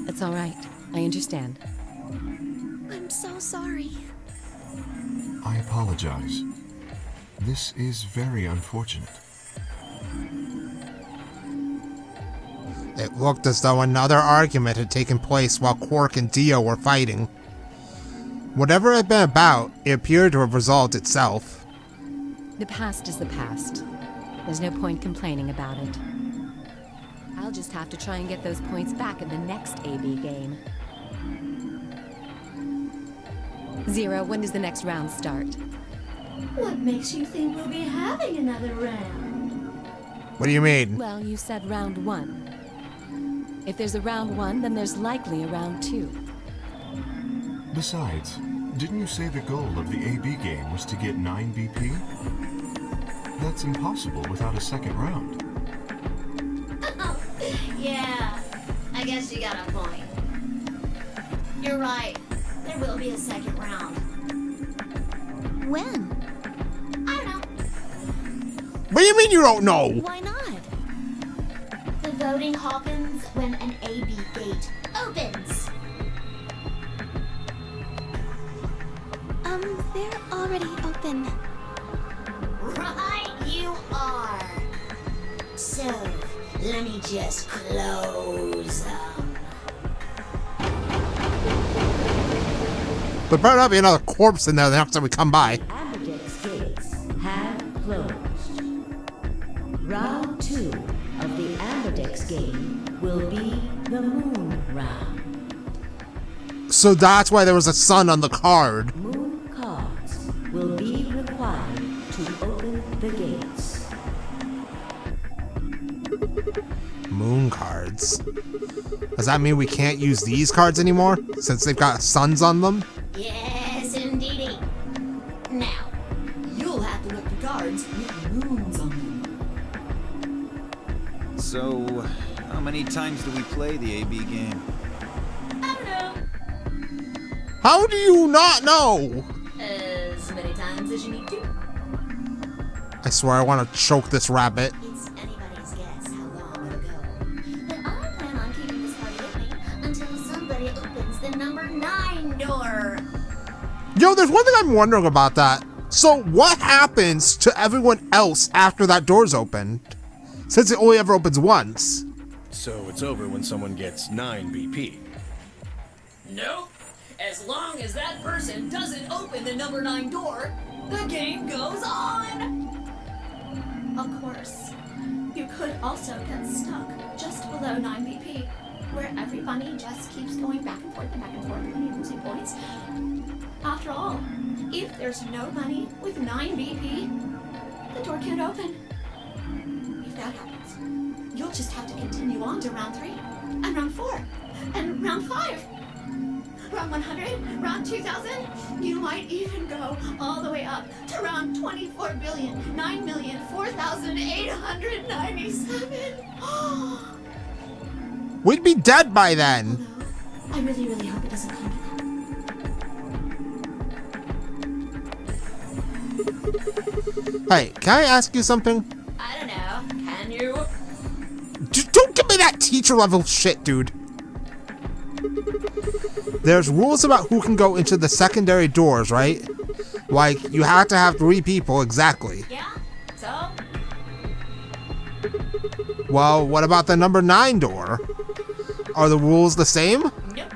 [SPEAKER 10] It's all right. I understand.
[SPEAKER 9] I'm so sorry.
[SPEAKER 6] I apologize. This is very unfortunate.
[SPEAKER 1] It looked as though another argument had taken place while Quark and Dio were fighting. Whatever it had been about, it appeared to have resolved itself.
[SPEAKER 10] The past is the past. There's no point complaining about it. I'll just have to try and get those points back in the next AB game. Zero, when does the next round start?
[SPEAKER 2] What makes you think we'll be having another round?
[SPEAKER 1] What do you mean?
[SPEAKER 10] Well, you said round one. If there's a round one, then there's likely a round two.
[SPEAKER 6] Besides, didn't you say the goal of the AB game was to get 9 BP? That's impossible without a second round.
[SPEAKER 2] Yeah, I guess you got a point. You're right. There will be a second round.
[SPEAKER 11] When?
[SPEAKER 2] I don't know.
[SPEAKER 1] What do you mean you don't know?
[SPEAKER 11] Why not?
[SPEAKER 2] The voting happens when an AB gate opens.
[SPEAKER 9] They're already open.
[SPEAKER 2] Right, you are. So, let me just close them.
[SPEAKER 1] There better not be another corpse in there the next time we come by.
[SPEAKER 13] Amberdex gates have closed. Round 2 of the Amberdex game will be the moon round.
[SPEAKER 1] So that's why there was a sun on the card.
[SPEAKER 13] Moon cards will be required to open the gates.
[SPEAKER 1] Moon cards. Does that mean we can't use these cards anymore? Since they've got suns on them?
[SPEAKER 2] Yes, indeedy. Now, you'll have to look for cards with moons on them.
[SPEAKER 3] So, how many times do we play the AB game?
[SPEAKER 2] I don't know.
[SPEAKER 1] How do you not know?
[SPEAKER 2] As many times as you need to.
[SPEAKER 1] I swear I want to choke this rabbit.
[SPEAKER 2] It's anybody's guess how long it'll go. But I plan on keeping this party opening until somebody opens the number 9 door.
[SPEAKER 1] Yo, there's one thing I'm wondering about that. So what happens to everyone else after that door's opened? Since it only ever opens once.
[SPEAKER 7] So it's over when someone gets 9 BP.
[SPEAKER 4] Nope. As long as that person doesn't open the number 9 door, the game goes on.
[SPEAKER 2] Of course, you could also get stuck just below 9 BP, where everybody just keeps going back and forth and losing points. After all, if there's nobody with 9 BP, the door can't open. If that happens, you'll just have to continue on to round 3 and round 4 and round 5. Round 100, round 2000, you might even go all the way up to round 24,009,4897.
[SPEAKER 1] We'd be dead by then.
[SPEAKER 2] I really, really hope it doesn't come to that.
[SPEAKER 1] Hey, can I ask you something?
[SPEAKER 2] I don't know. Can you?
[SPEAKER 1] Just don't give me that teacher level shit, dude. There's rules about who can go into the secondary doors, right? Like, you have to have 3 people exactly.
[SPEAKER 2] Yeah? So?
[SPEAKER 1] Well, what about the number 9 door? Are the rules the same?
[SPEAKER 2] Nope.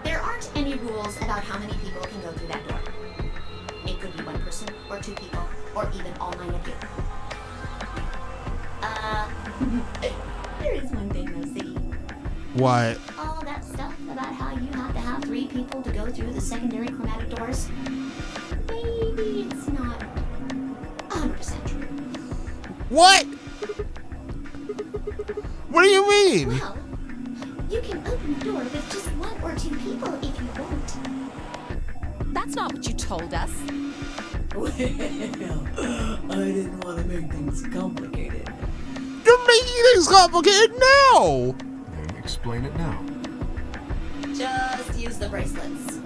[SPEAKER 2] There aren't any rules about how many people can go through that door. It could be 1 person, or 2 people, or even all 9 of you. There is one thing though, Ziggy.
[SPEAKER 1] What?
[SPEAKER 2] All that stuff about how you have to have 3 people to go through the secondary chromatic doors. Maybe it's not 100% true.
[SPEAKER 1] What? What do you mean?
[SPEAKER 2] Well, you can open the door with just 1 or 2 people if you want.
[SPEAKER 10] That's not what you told us.
[SPEAKER 12] Well, I didn't want to make things complicated.
[SPEAKER 1] You're making things complicated now!
[SPEAKER 6] Then explain it now.
[SPEAKER 2] Just use the bracelets.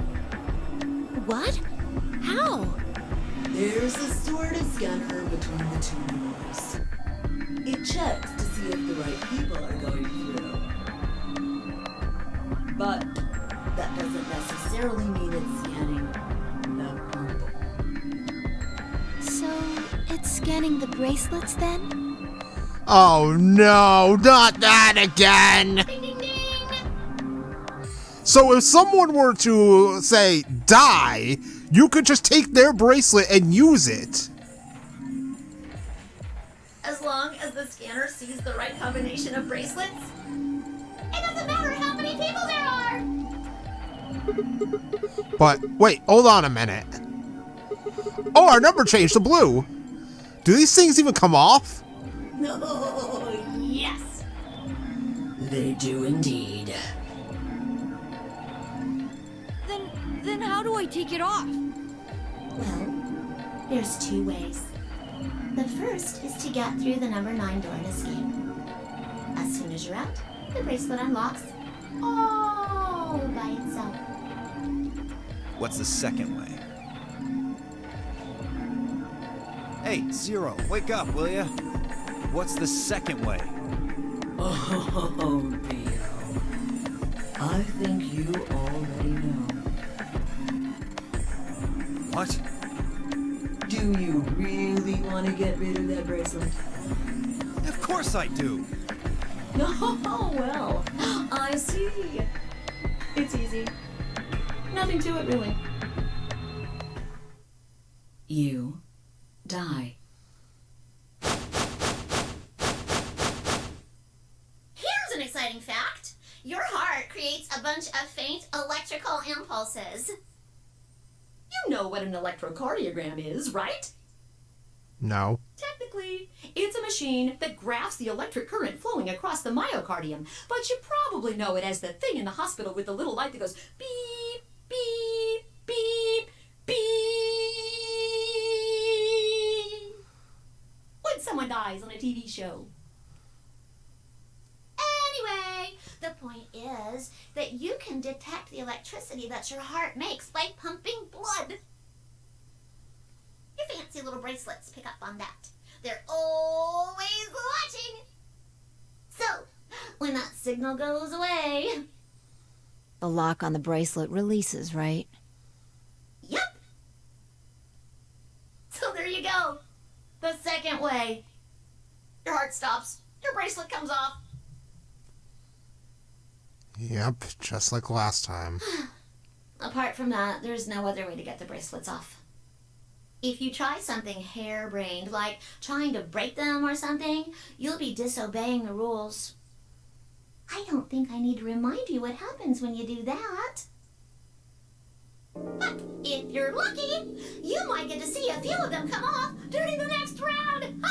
[SPEAKER 11] What? How?
[SPEAKER 12] There's a sort of scanner between the 2 doors. It checks to see if the right people are going through. But that doesn't necessarily mean it's scanning the people.
[SPEAKER 9] So, it's scanning the bracelets then?
[SPEAKER 1] Oh no, not that again!
[SPEAKER 2] Ding, ding, ding.
[SPEAKER 1] So if someone were to, say, die, you could just take their bracelet and use it.
[SPEAKER 2] As long as the scanner sees the right combination of bracelets, it doesn't matter how many people there are!
[SPEAKER 1] But, wait, hold on a minute. Oh, our number changed to blue. Do these things even come off?
[SPEAKER 12] No,
[SPEAKER 2] Yes!
[SPEAKER 12] they do indeed.
[SPEAKER 11] Then how do I take it off?
[SPEAKER 2] Well, there's 2 ways. The first is to get through the number 9 door and escape. As soon as you're out, the bracelet unlocks all by itself.
[SPEAKER 3] What's the second way? Hey, Zero, wake up, will ya? What's the second way?
[SPEAKER 12] Oh, Theo. I think you already know.
[SPEAKER 3] What?
[SPEAKER 12] Do you really want to get rid of that bracelet?
[SPEAKER 3] Of course I do.
[SPEAKER 2] Oh, well, I see. It's easy. Nothing to it, really.
[SPEAKER 12] You die.
[SPEAKER 2] Here's an exciting fact. Your heart creates a bunch of faint electrical impulses. You know what an electrocardiogram is, right?
[SPEAKER 1] No.
[SPEAKER 2] Technically, it's a machine that graphs the electric current flowing across the myocardium, but you probably know it as the thing in the hospital with the little light that goes beep, beep, beep, beep when someone dies on a TV show. Anyway, the point is that you can detect the electricity that your heart makes by pumping blood. Your fancy little bracelets pick up on that. They're always watching. So, when that signal goes away...
[SPEAKER 5] The lock on the bracelet releases, right?
[SPEAKER 2] Yep. So there you go. The second way. Your heart stops. Your bracelet comes off.
[SPEAKER 1] Yep, just like last time.
[SPEAKER 2] Apart from that, there's no other way to get the bracelets off. If you try something harebrained, like trying to break them or something, you'll be disobeying the rules. I don't think I need to remind you what happens when you do that. But if you're lucky, you might get to see a few of them come off during the next round.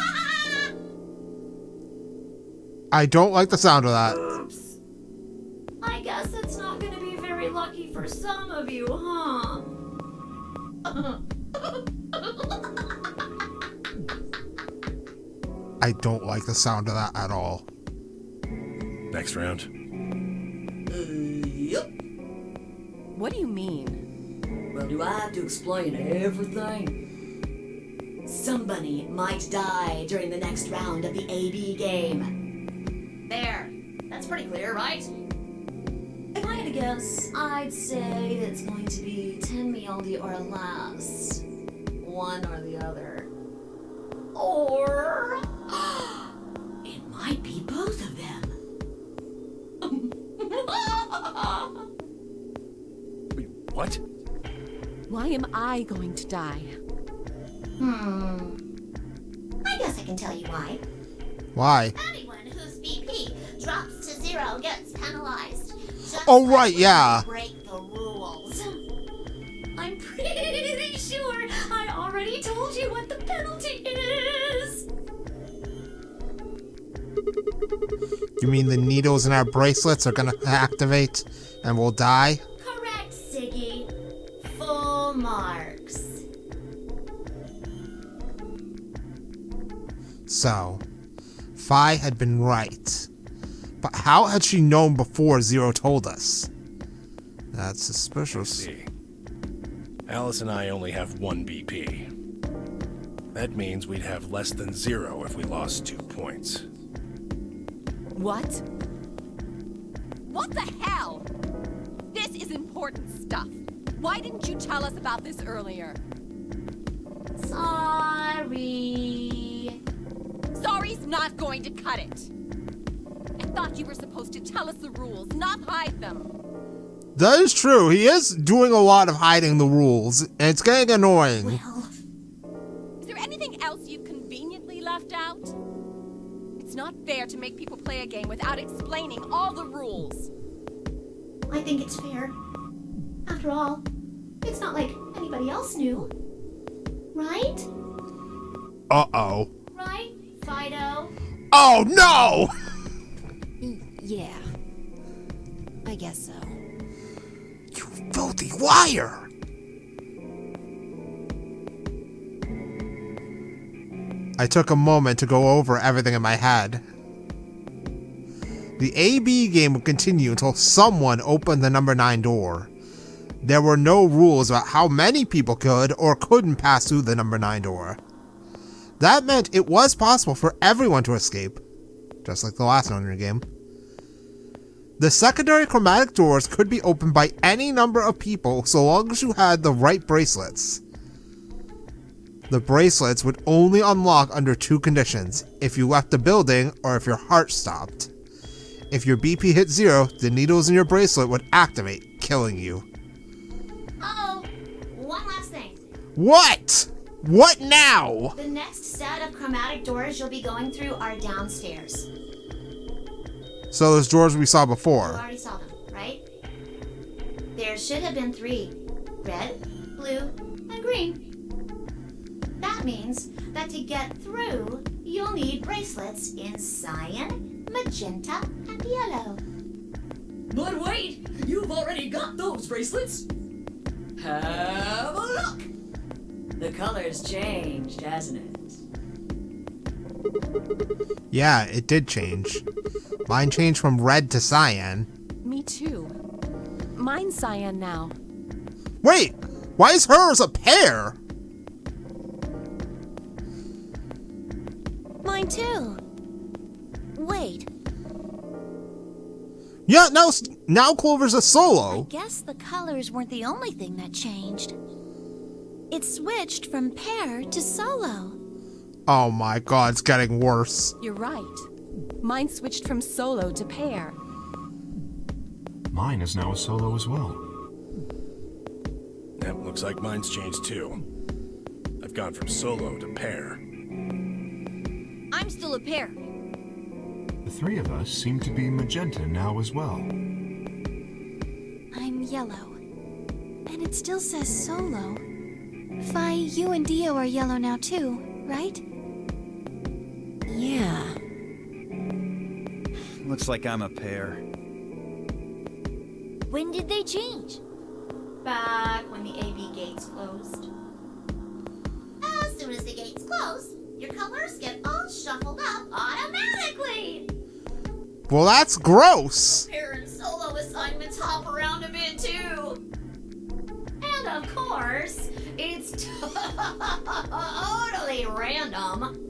[SPEAKER 1] I don't like the sound of that.
[SPEAKER 2] Oops. I lucky for some of you, huh?
[SPEAKER 1] I don't like the sound of that at all.
[SPEAKER 7] Next round.
[SPEAKER 4] Yep.
[SPEAKER 10] What do you mean?
[SPEAKER 4] Well, do I have to explain everything? Somebody might die during the next round of the AB game. There. That's pretty clear, right? If I had to guess, I'd say it's going to be 10 miyaldi or less. One or the other. Or it might be both of them.
[SPEAKER 7] Wait, what?
[SPEAKER 10] Why am I going to die?
[SPEAKER 2] I guess I can tell you why.
[SPEAKER 1] Why?
[SPEAKER 2] Anyone whose BP drops to 0 gets penalized. Just
[SPEAKER 1] Oh,
[SPEAKER 2] like
[SPEAKER 1] right,
[SPEAKER 2] when
[SPEAKER 1] yeah.
[SPEAKER 2] you break the rules. I'm pretty sure I already told you what the penalty is.
[SPEAKER 1] You mean the needles in our bracelets are gonna activate and we'll die?
[SPEAKER 2] Correct, Siggy. Full marks.
[SPEAKER 1] So, Fi had been right. But how had she known before Zero told us? That's suspicious.
[SPEAKER 7] See. Alice and I only have 1 BP. That means we'd have less than 0 if we lost 2 points.
[SPEAKER 10] What? What the hell? This is important stuff. Why didn't you tell us about this earlier?
[SPEAKER 2] Sorry.
[SPEAKER 10] Sorry's not going to cut it. I thought you were supposed to tell us the rules, not hide them.
[SPEAKER 1] That is true. He is doing a lot of hiding the rules, and it's getting annoying.
[SPEAKER 2] Well,
[SPEAKER 10] Is there anything else you've conveniently left out? It's not fair to make people play a game without explaining all the rules.
[SPEAKER 2] I think it's fair. After all, it's not like anybody else knew. Right?
[SPEAKER 1] Uh-oh.
[SPEAKER 2] Right, Fido?
[SPEAKER 1] Oh, no!
[SPEAKER 5] Yeah. I guess so.
[SPEAKER 1] You filthy liar! I took a moment to go over everything in my head. The AB game would continue until someone opened the number 9 door. There were no rules about how many people could or couldn't pass through the number 9 door. That meant it was possible for everyone to escape, just like the last Nonary game. The secondary chromatic doors could be opened by any number of people so long as you had the right bracelets. The bracelets would only unlock under 2 conditions: if you left the building or if your heart stopped. If your BP hit 0, the needles in your bracelet would activate, killing you.
[SPEAKER 2] Uh-oh. One last thing.
[SPEAKER 1] What? What now?
[SPEAKER 2] The next set of chromatic doors you'll be going through are downstairs.
[SPEAKER 1] So those doors we saw
[SPEAKER 2] You
[SPEAKER 1] before.
[SPEAKER 2] already saw them, right? There should have been 3. Red, blue, and green. That means that to get through, you'll need bracelets in cyan, magenta, and yellow.
[SPEAKER 4] But wait, you've already got those bracelets. Have a look. The color's changed, hasn't it?
[SPEAKER 1] Yeah, it did change. Mine changed from red to cyan.
[SPEAKER 10] Me too. Mine's cyan now.
[SPEAKER 1] Wait, why is hers a pear?
[SPEAKER 11] Mine too. Wait,
[SPEAKER 1] Yeah, now Clover's a
[SPEAKER 11] I
[SPEAKER 1] solo.
[SPEAKER 11] guess the colors weren't the only thing that changed. It switched from pair to solo.
[SPEAKER 1] Oh my god, it's getting worse.
[SPEAKER 10] You're right. Mine switched from solo to pair.
[SPEAKER 6] Mine is now a solo as well.
[SPEAKER 7] That looks like mine's changed too. I've gone from solo to pair.
[SPEAKER 11] I'm still a pair.
[SPEAKER 6] The 3 of us seem to be magenta now as well.
[SPEAKER 9] I'm yellow. And it still says solo. Fi, you and Dio are yellow now too, right?
[SPEAKER 11] Yeah.
[SPEAKER 3] Looks like I'm a pair.
[SPEAKER 11] When did they change?
[SPEAKER 2] Back when the AB gates closed. As soon as the gates close, your colors get all shuffled up automatically.
[SPEAKER 1] Well, that's gross.
[SPEAKER 2] Parent solo assignments hop around a bit too. And of course, it's totally random.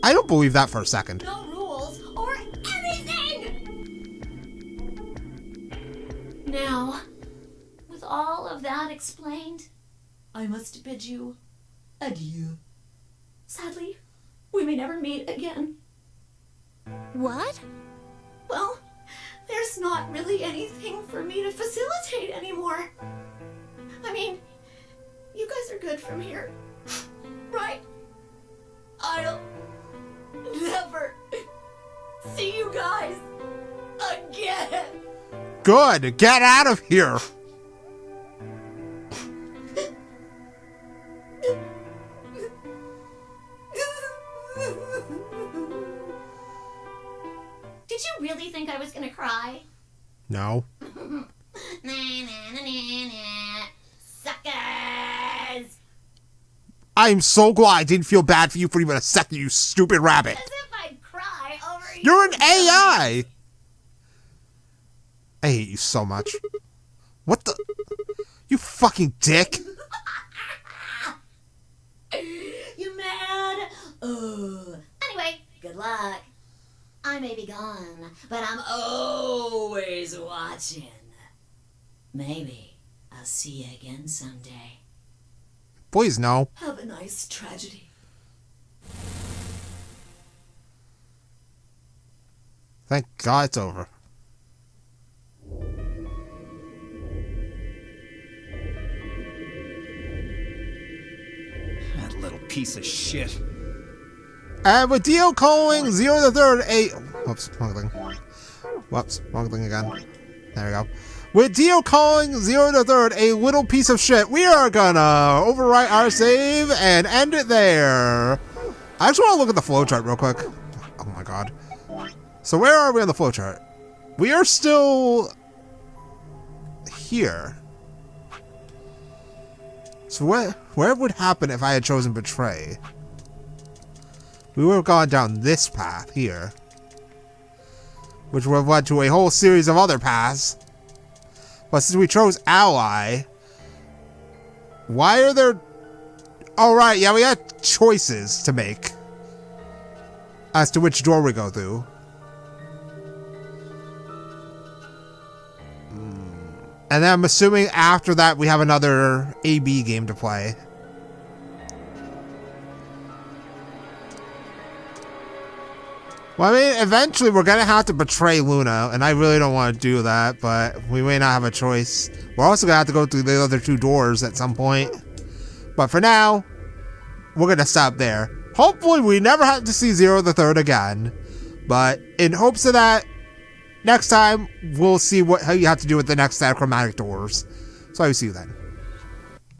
[SPEAKER 1] I don't believe that for a second.
[SPEAKER 2] No rules or anything! Now, with all of that explained, I must bid you adieu. Sadly, we may never meet again.
[SPEAKER 11] What?
[SPEAKER 2] Well, there's not really anything for me to facilitate anymore. I mean, you guys are good from here, right? I'll never see you guys again.
[SPEAKER 1] Good. Get out of here.
[SPEAKER 2] Did you really think I was gonna cry?
[SPEAKER 1] No.
[SPEAKER 2] Suckers!
[SPEAKER 1] I'm so glad I didn't feel bad for you for even a second, you stupid rabbit.
[SPEAKER 2] As if I'd cry over you.
[SPEAKER 1] You're an AI! I hate you so much. What the? You fucking dick.
[SPEAKER 2] You mad? Anyway, good luck. I may be gone, but I'm always watching. Maybe I'll see you again someday.
[SPEAKER 1] Please, no.
[SPEAKER 2] Have a nice tragedy.
[SPEAKER 1] Thank God it's over.
[SPEAKER 3] That little piece of shit.
[SPEAKER 1] And with Dio calling Zero the Third a... Whoops, wrong thing. Whoops, wrong thing again. There we go. With Dio calling Zero the Third a little piece of shit, we are gonna overwrite our save and end it there. I just want to look at the flowchart real quick. Oh my god. So where are we on the flowchart? We are still here. So where would happen if I had chosen Betray? We would have gone down this path here, which would have led to a whole series of other paths. But since we chose Ally, why are there... Oh, right, yeah, we had choices to make as to which door we go through. And then I'm assuming after that we have another AB game to play. Well, I mean, eventually we're going to have to betray Luna, and I really don't want to do that, but we may not have a choice. We're also going to have to go through the other two doors at some point. But for now, we're going to stop there. Hopefully we never have to see Zero the Third again. But in hopes of that, next time we'll see how you have to do with the next set of chromatic doors. So I will see you then.